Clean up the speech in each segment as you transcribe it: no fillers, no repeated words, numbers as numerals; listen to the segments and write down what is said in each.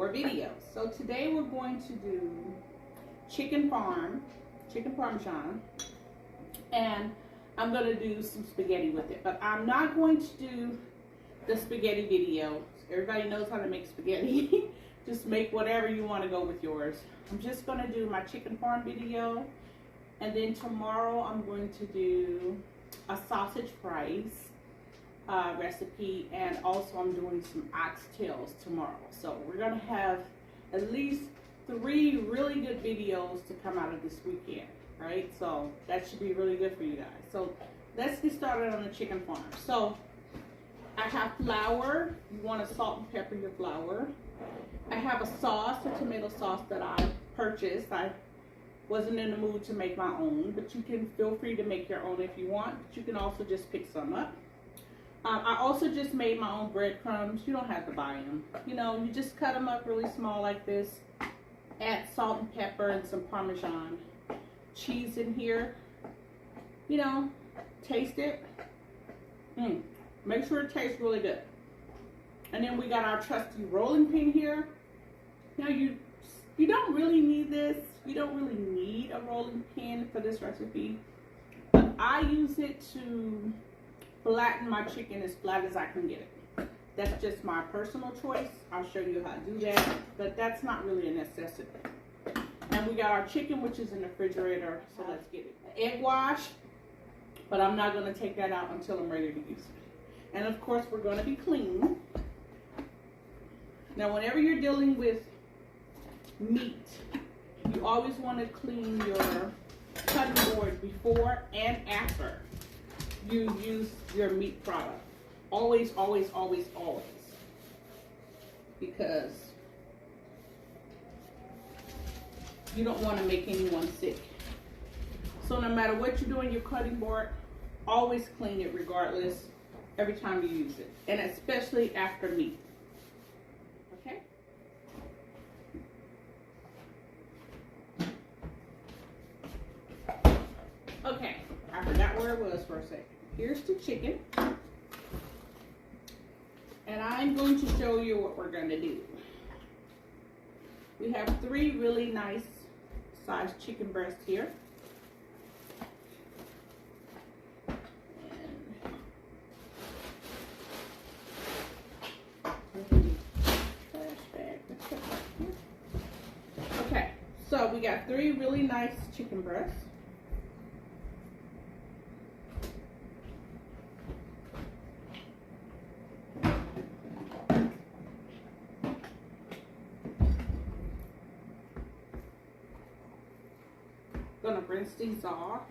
more videos. So today we're going to do chicken parmesan, and I'm going to do some spaghetti with it. But I'm not going to do the spaghetti video. Everybody knows how to make spaghetti. Just make whatever you want to go with yours. I'm just going to do my chicken parm video, and then tomorrow I'm going to do a sausage fries recipe, and also I'm doing some oxtails tomorrow. So we're going to have at least 3 really good videos to come out of this weekend, right? So that should be really good for you guys. So let's get started on the chicken parm. So I have flour. You want to salt and pepper your flour. I have a sauce, a tomato sauce that I purchased. I wasn't in the mood to make my own, but you can feel free to make your own if you want. But you can also just pick some up. I also just made my own breadcrumbs. You don't have to buy them. You know, you just cut them up really small like this. Add salt and pepper and some Parmesan cheese in here. You know, taste it. Make sure it tastes really good. And then we got our trusty rolling pin here. Now you don't really need this. You don't really need a rolling pin for this recipe. But I use it to flatten my chicken as flat as I can get it. That's just my personal choice. I'll show you how to do that. But that's not really a necessity. And we got our chicken, which is in the refrigerator. So let's get it. Egg wash. But I'm not going to take that out until I'm ready to use it. And of course, we're going to be clean. Now, whenever you're dealing with meat, you always want to clean your cutting board before and after you use your meat product. Always, always, always, always. Because you don't want to make anyone sick. So no matter what you do on your cutting board, always clean it regardless every time you use it. And especially after meat. Okay? Okay, I forgot where it was for a second. Here's the chicken. And I'm going to show you what we're going to do. We have 3 really nice sized chicken breasts here. Okay, so we got 3 really nice chicken breasts. Gonna rinse these off.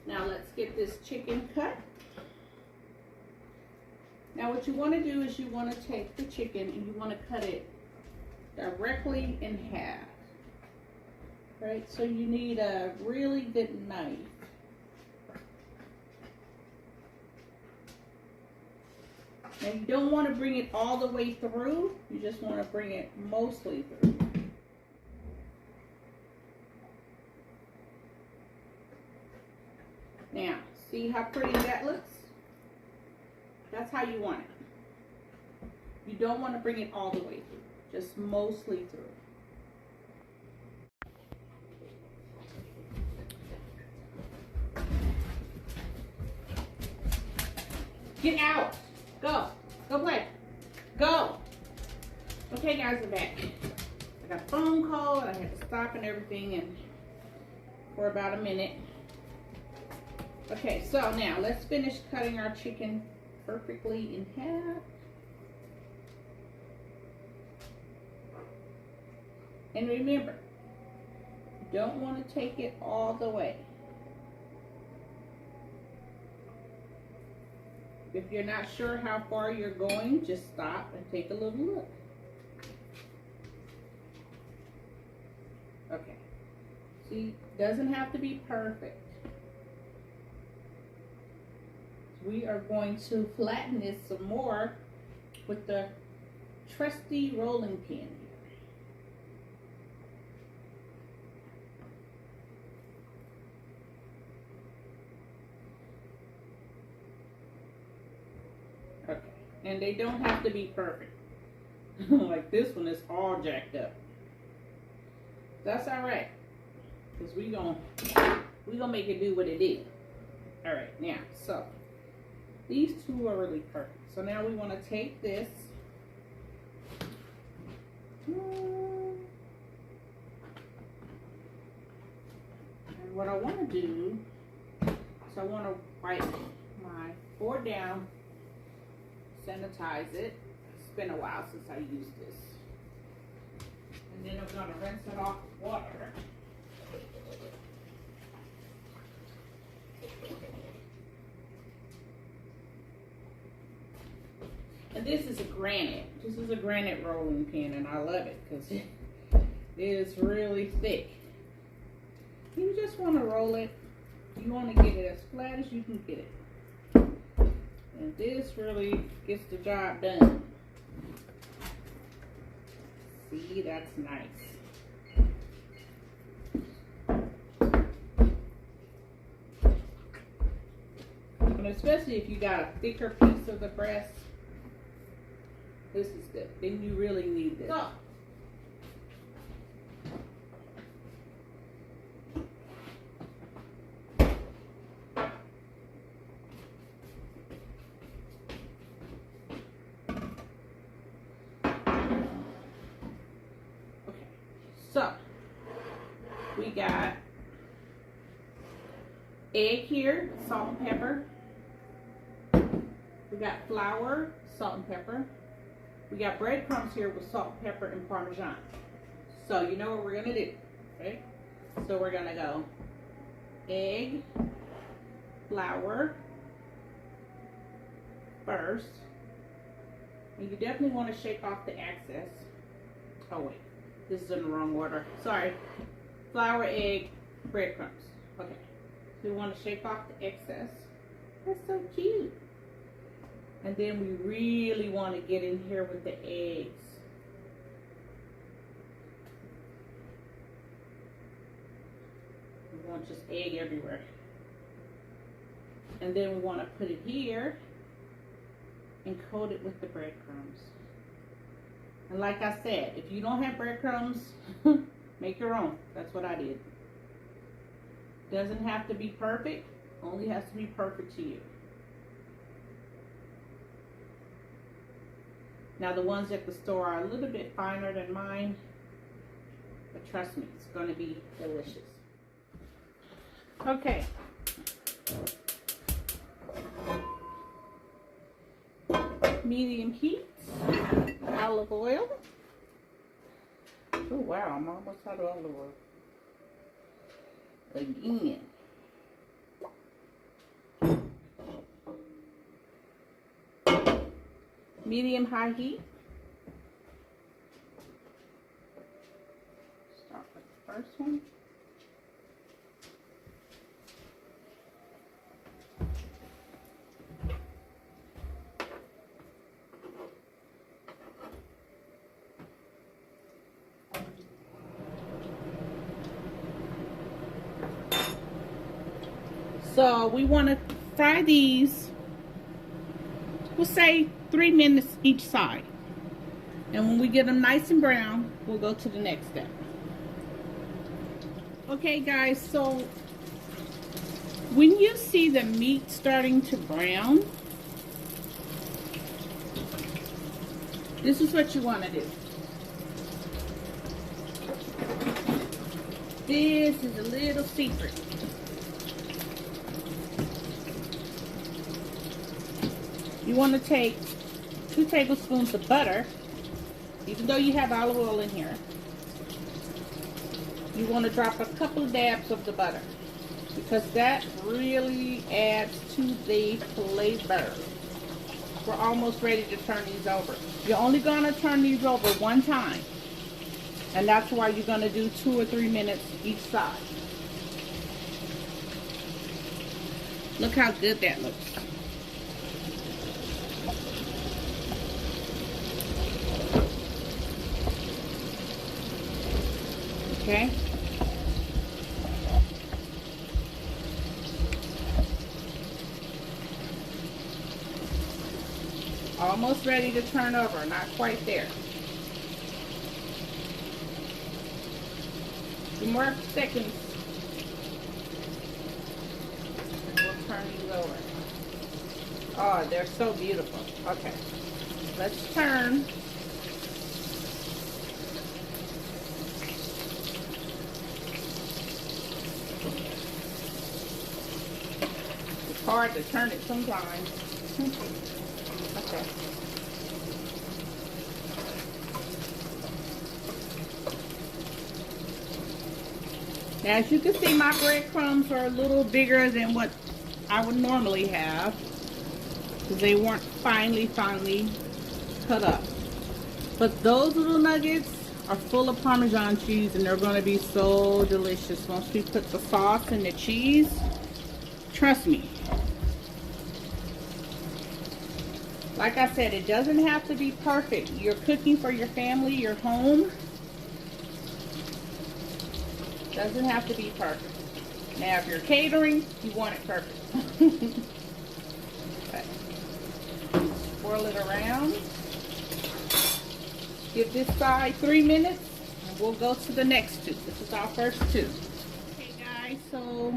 Now let's get this chicken cut. Now what you want to do is you want to take the chicken and you want to cut it directly in half. Right? So you need a really good knife. Now you don't want to bring it all the way through. You just want to bring it mostly through. Now, see how pretty that looks? That's how you want it. You don't want to bring it all the way through, just mostly through. Get out. Go. Go play. Go. Okay, guys, we're back. I got a phone call and I had to stop and everything and for about a minute. Okay, so now let's finish cutting our chicken perfectly in half. And remember, you don't want to take it all the way. If you're not sure how far you're going, just stop and take a little look. Okay. See, doesn't have to be perfect. We are going to flatten this some more with the trusty rolling pin here. Okay, and they don't have to be perfect. Like this one is all jacked up. That's all right, because we gonna make it do what it is. All right, now so these two are really perfect. So now we want to take this. And what I want to do is I want to wipe my board down, sanitize it. It's been a while since I used this. And then I'm going to rinse it off with water. And this is a granite. This is a granite rolling pin, and I love it because it is really thick. You just want to roll it. You want to get it as flat as you can get it. And this really gets the job done. See, that's nice. And especially if you got a thicker piece of the breast, this is good. Then you really need this. So, so we got egg here, salt and pepper. We got flour, salt and pepper. We got breadcrumbs here with salt, pepper, and parmesan. So you know what we're gonna do, right? So we're gonna go egg, flour first. And you definitely want to shake off the excess. Oh wait, this is in the wrong order. Sorry. Flour, egg, breadcrumbs. Okay. So we want to shake off the excess. That's so cute. And then we really want to get in here with the eggs. We want just egg everywhere. And then we want to put it here and coat it with the breadcrumbs. And like I said, if you don't have breadcrumbs, make your own. That's what I did. Doesn't have to be perfect, only has to be perfect to you. Now the ones at the store are a little bit finer than mine, but trust me, it's going to be delicious. Okay. Medium heat, olive oil. Oh wow, I'm almost out of olive oil. Again. Medium high heat. Start with the first one. So we want to fry these, we'll say 3 minutes each side. And when we get them nice and brown, we'll go to the next step. Okay guys, so when you see the meat starting to brown, this is what you want to do. This is a little secret. You want to take 2 tablespoons of butter, even though you have olive oil in here. You want to drop a couple of dabs of the butter because that really adds to the flavor. we're almost ready to turn these over. You're only gonna turn these over one time. And that's why you're gonna do 2 or 3 minutes each side. Look how good that looks. Okay. Almost ready to turn over, not quite there. 2 more seconds. We'll turn these over. Oh, they're so beautiful. Okay, let's turn. It's hard to turn it sometimes. Okay. Now, as you can see, my breadcrumbs are a little bigger than what I would normally have because they weren't finely cut up. But those little nuggets are full of Parmesan cheese, and they're going to be so delicious once we put the sauce and the cheese. Trust me. Like I said, it doesn't have to be perfect. You're cooking for your family, your home. Doesn't have to be perfect. Now, if you're catering, you want it perfect. Okay. Swirl it around. Give this side 3 minutes, and we'll go to the next 2. This is our first 2. Okay, guys, so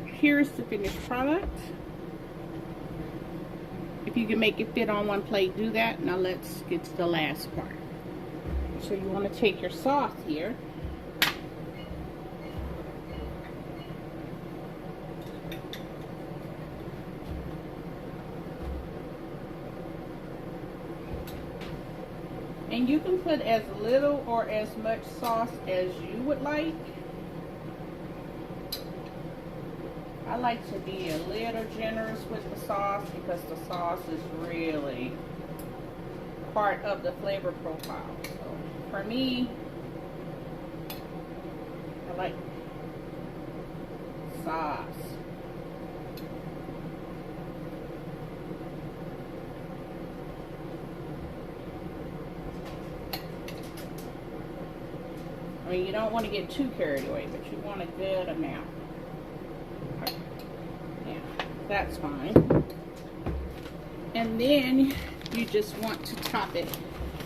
here's the finished product. If you can make it fit on one plate, do that. Now let's get to the last part. So you want to take your sauce here. And you can put as little or as much sauce as you would like. I like to be a little generous with the sauce because the sauce is really part of the flavor profile. So for me, I like sauce. I mean, you don't want to get too carried away, but you want a good amount. Okay. Yeah, that's fine. And then you just want to top it.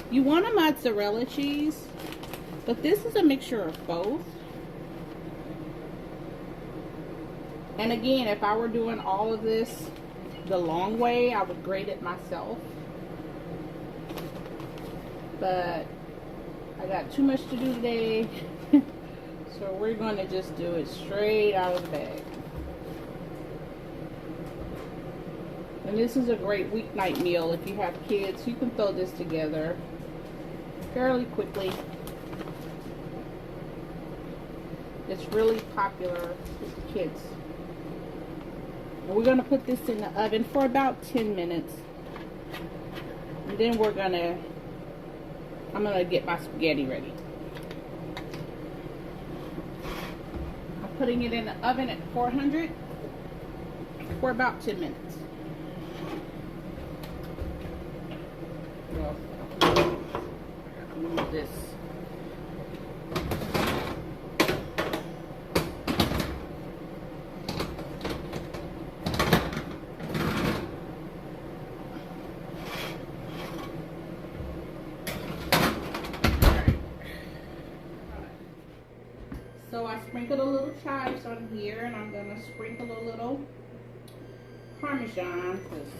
You want a mozzarella cheese, but this is a mixture of both. And again, if I were doing all of this the long way, I would grate it myself. But I got too much to do today, so we're going to just do it straight out of the bag. And this is a great weeknight meal. If you have kids, you can throw this together fairly quickly. It's really popular with the kids. And we're going to put this in the oven for about 10 minutes. And then I'm gonna get my spaghetti ready. I'm putting it in the oven at 400 for about 10 minutes. Well, I gotta move this. So I sprinkled a little chives on here, and I'm going to sprinkle a little Parmesan because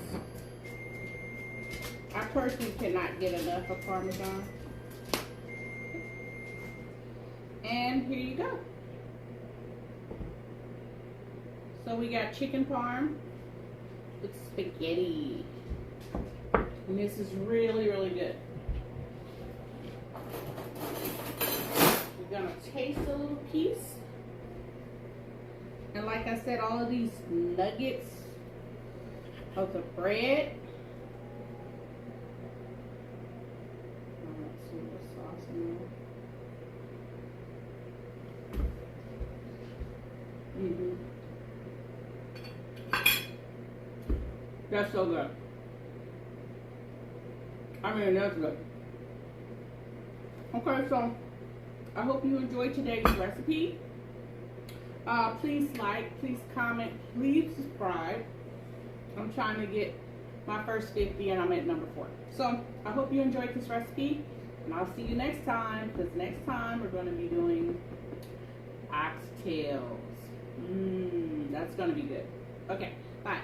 I personally cannot get enough of Parmesan. And here you go. So we got chicken parm with spaghetti. And this is really, really good. Gonna taste a little piece, and like I said, all of these nuggets of the bread That's so good. I mean, that's good. Okay, so I hope you enjoyed today's recipe. Please like, please comment, please subscribe. I'm trying to get my first 50 and I'm at number 4. So I hope you enjoyed this recipe, and I'll see you next time, because next time we're going to be doing oxtails. That's going to be good. Okay, bye.